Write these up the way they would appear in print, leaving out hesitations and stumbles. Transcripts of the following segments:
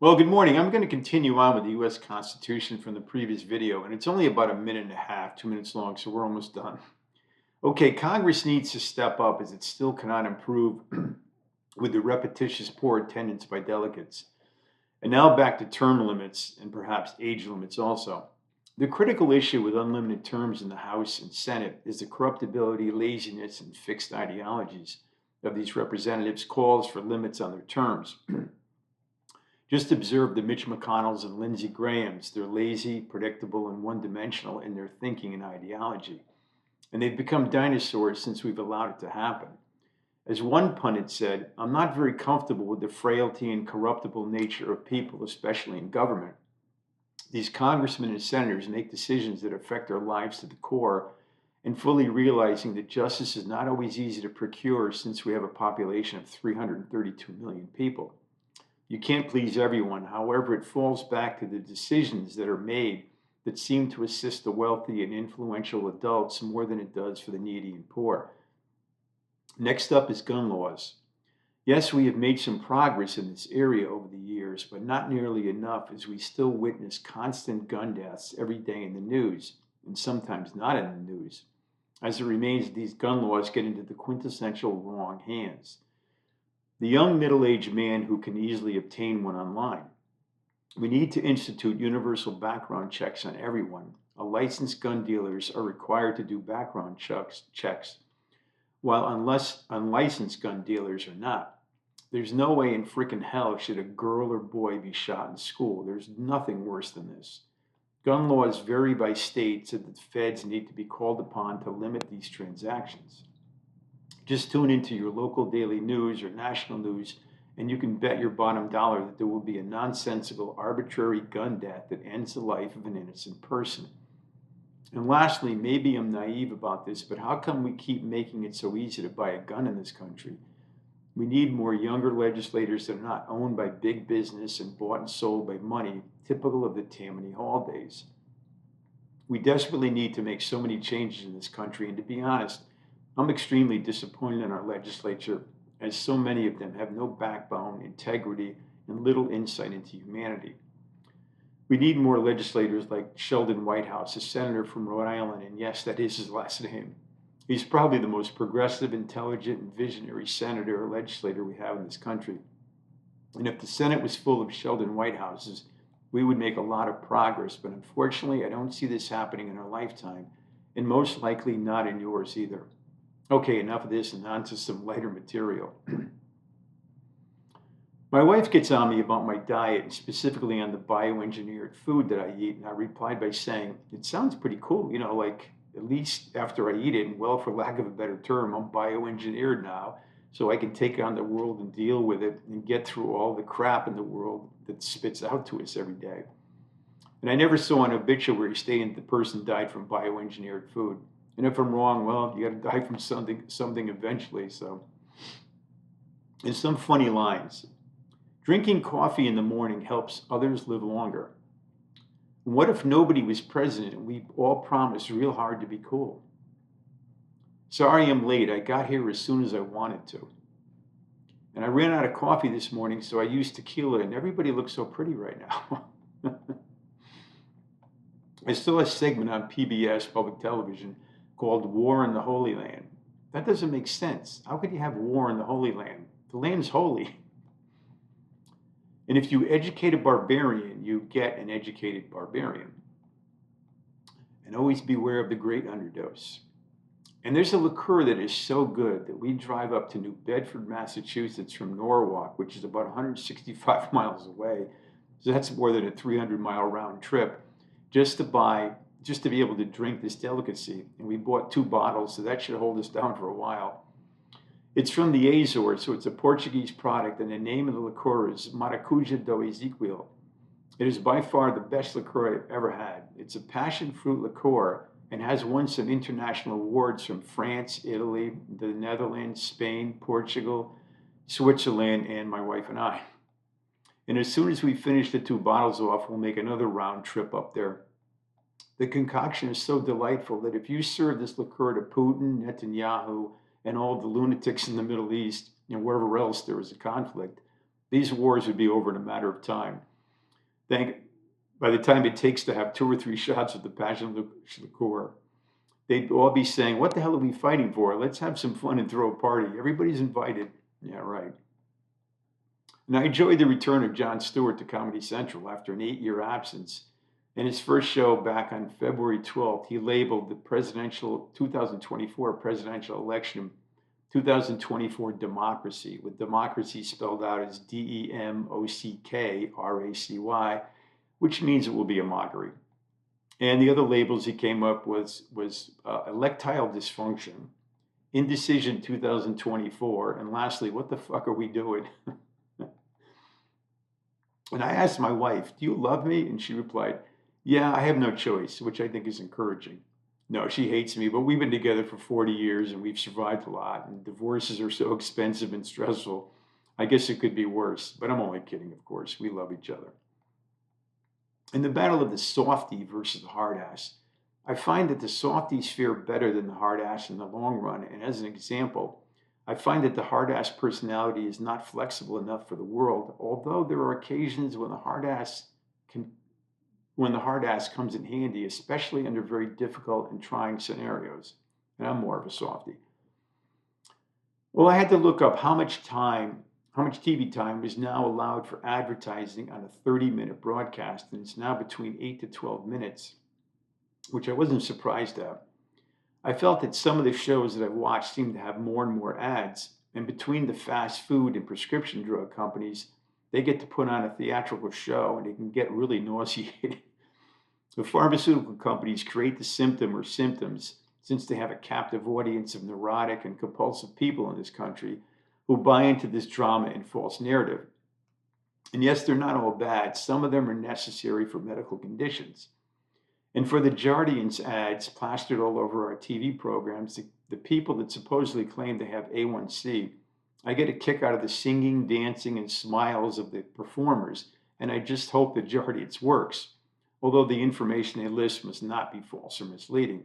Well, good morning. I'm going to continue on with the U.S. Constitution from the previous video, and it's only about a minute and a half, 2 minutes long, so we're almost done. Okay, Congress needs to step up as it still cannot improve with the repetitious poor attendance by delegates. And now back to term limits and perhaps age limits also. The critical issue with unlimited terms in the House and Senate is the corruptibility, laziness, and fixed ideologies of these representatives' calls for limits on their terms. Just observe the Mitch McConnells and Lindsey Grahams. They're lazy, predictable, and one-dimensional in their thinking and ideology. And they've become dinosaurs since we've allowed it to happen. As one pundit said, I'm not very comfortable with the frailty and corruptible nature of people, especially in government. These congressmen and senators make decisions that affect our lives to the core, and fully realizing that justice is not always easy to procure since we have a population of 332 million people. You can't please everyone. However, it falls back to the decisions that are made that seem to assist the wealthy and influential adults more than it does for the needy and poor. Next up is gun laws. Yes, we have made some progress in this area over the years, but not nearly enough as we still witness constant gun deaths every day in the news, and sometimes not in the news. As it remains, these gun laws get into the quintessential wrong hands. The young middle-aged man who can easily obtain one online. We need to institute universal background checks on everyone. Licensed gun dealers are required to do background checks, while unlicensed gun dealers are not. There's no way in frickin' hell should a girl or boy be shot in school. There's nothing worse than this. Gun laws vary by state, so that the feds need to be called upon to limit these transactions. Just tune into your local daily news or national news, and you can bet your bottom dollar that there will be a nonsensical, arbitrary gun death that ends the life of an innocent person. And lastly, maybe I'm naive about this, but how come we keep making it so easy to buy a gun in this country? We need more younger legislators that are not owned by big business and bought and sold by money, typical of the Tammany Hall days. We desperately need to make so many changes in this country, and to be honest, I'm extremely disappointed in our legislature, as so many of them have no backbone, integrity, and little insight into humanity. We need more legislators like Sheldon Whitehouse, a senator from Rhode Island, and yes, that is his last name. He's probably the most progressive, intelligent, and visionary senator or legislator we have in this country. And if the Senate was full of Sheldon Whitehouses, we would make a lot of progress, but unfortunately, I don't see this happening in our lifetime, and most likely not in yours either. Okay, enough of this and on to some lighter material. My wife gets on me about my diet, and specifically on the bioengineered food that I eat, and I replied by saying, it sounds pretty cool, like at least after I eat it, and well, for lack of a better term, I'm bioengineered now, so I can take on the world and deal with it and get through all the crap in the world that spits out to us every day. And I never saw an obituary stating that the person died from bioengineered food. And if I'm wrong, well, you got to die from something eventually. So, and some funny lines. Drinking coffee in the morning helps others live longer. And what if nobody was president and we all promised real hard to be cool? Sorry I'm late. I got here as soon as I wanted to. And I ran out of coffee this morning, so I used tequila, and everybody looks so pretty right now. I saw a segment on PBS, public television, called War in the Holy Land. That doesn't make sense. How could you have war in the Holy Land? The land's holy. And if you educate a barbarian, you get an educated barbarian. And always beware of the great underdose. And there's a liqueur that is so good that we drive up to New Bedford, Massachusetts from Norwalk, which is about 165 miles away. So that's more than a 300-mile round trip just to be able to drink this delicacy. And we bought 2 bottles, so that should hold us down for a while. It's from the Azores, so it's a Portuguese product, and the name of the liqueur is Maracuja do Ezequiel. It is by far the best liqueur I've ever had. It's a passion fruit liqueur and has won some international awards from France, Italy, the Netherlands, Spain, Portugal, Switzerland, and my wife and I. And as soon as we finish the 2 bottles off, we'll make another round trip up there. The concoction is so delightful that if you serve this liqueur to Putin, Netanyahu, and all the lunatics in the Middle East, and wherever else there is a conflict, these wars would be over in a matter of time. Thank, by the time it takes to have 2 or 3 shots of the passion liqueur, they'd all be saying, "What the hell are we fighting for? Let's have some fun and throw a party. Everybody's invited." Yeah, right. And I enjoyed the return of Jon Stewart to Comedy Central after an 8-year absence. In his first show back on February 12th, he labeled the presidential 2024 presidential election 2024 democracy, with democracy spelled out as DEMOCKRACY, which means it will be a mockery. And the other labels he came up with was electile dysfunction, indecision 2024, and lastly, what the fuck are we doing? And I asked my wife, "Do you love me?" And she replied, "Yeah, I have no choice," which I think is encouraging. No, she hates me, but we've been together for 40 years and we've survived a lot. And divorces are so expensive and stressful. I guess it could be worse, but I'm only kidding, of course. We love each other. In the battle of the softie versus the hard ass, I find that the softies fare better than the hard ass in the long run. And as an example, I find that the hard ass personality is not flexible enough for the world, although there are occasions when can the hard ass comes in handy, especially under very difficult and trying scenarios. And I'm more of a softie. Well, I had to look up how much TV time is now allowed for advertising on a 30-minute broadcast, and it's now between 8 to 12 minutes, which I wasn't surprised at. I felt that some of the shows that I've watched seem to have more and more ads, and between the fast food and prescription drug companies, they get to put on a theatrical show and it can get really nauseating. The pharmaceutical companies create the symptom or symptoms since they have a captive audience of neurotic and compulsive people in this country who buy into this drama and false narrative. And yes, they're not all bad. Some of them are necessary for medical conditions. And for the Jardiance ads plastered all over our TV programs, the people that supposedly claim to have A1C, I get a kick out of the singing, dancing, and smiles of the performers, and I just hope the Jardiance works, although the information they list must not be false or misleading.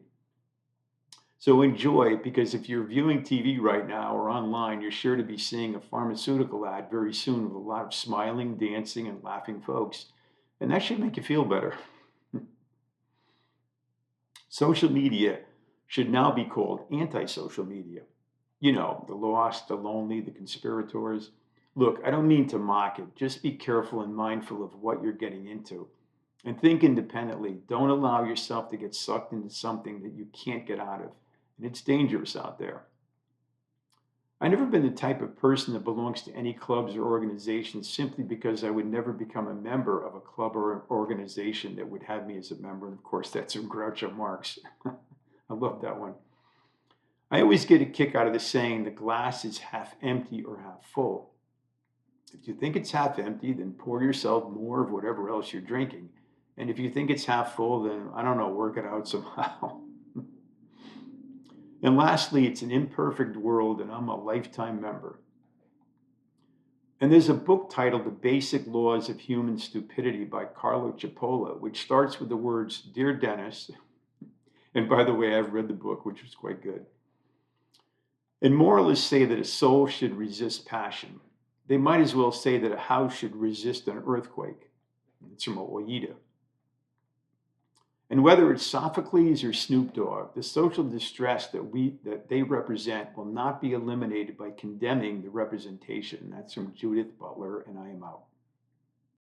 So enjoy, because if you're viewing TV right now or online, you're sure to be seeing a pharmaceutical ad very soon with a lot of smiling, dancing, and laughing folks. And that should make you feel better. Social media should now be called anti-social media. You know, the lost, the lonely, the conspirators. Look, I don't mean to mock it. Just be careful and mindful of what you're getting into. And think independently. Don't allow yourself to get sucked into something that you can't get out of. And it's dangerous out there. I've never been the type of person that belongs to any clubs or organizations simply because I would never become a member of a club or organization that would have me as a member. And of course, that's from Groucho Marx. I love that one. I always get a kick out of the saying, the glass is half empty or half full. If you think it's half empty, then pour yourself more of whatever else you're drinking. And if you think it's half full, then I don't know, work it out somehow. And lastly, it's an imperfect world, and I'm a lifetime member. And there's a book titled The Basic Laws of Human Stupidity by Carlo Cipolla, which starts with the words, "Dear Dennis," and by the way, I've read the book, which was quite good. And moralists say that a soul should resist passion. They might as well say that a house should resist an earthquake. It's from Oida. And whether it's Sophocles or Snoop Dogg, the social distress that they represent will not be eliminated by condemning the representation. That's from Judith Butler, and I am out.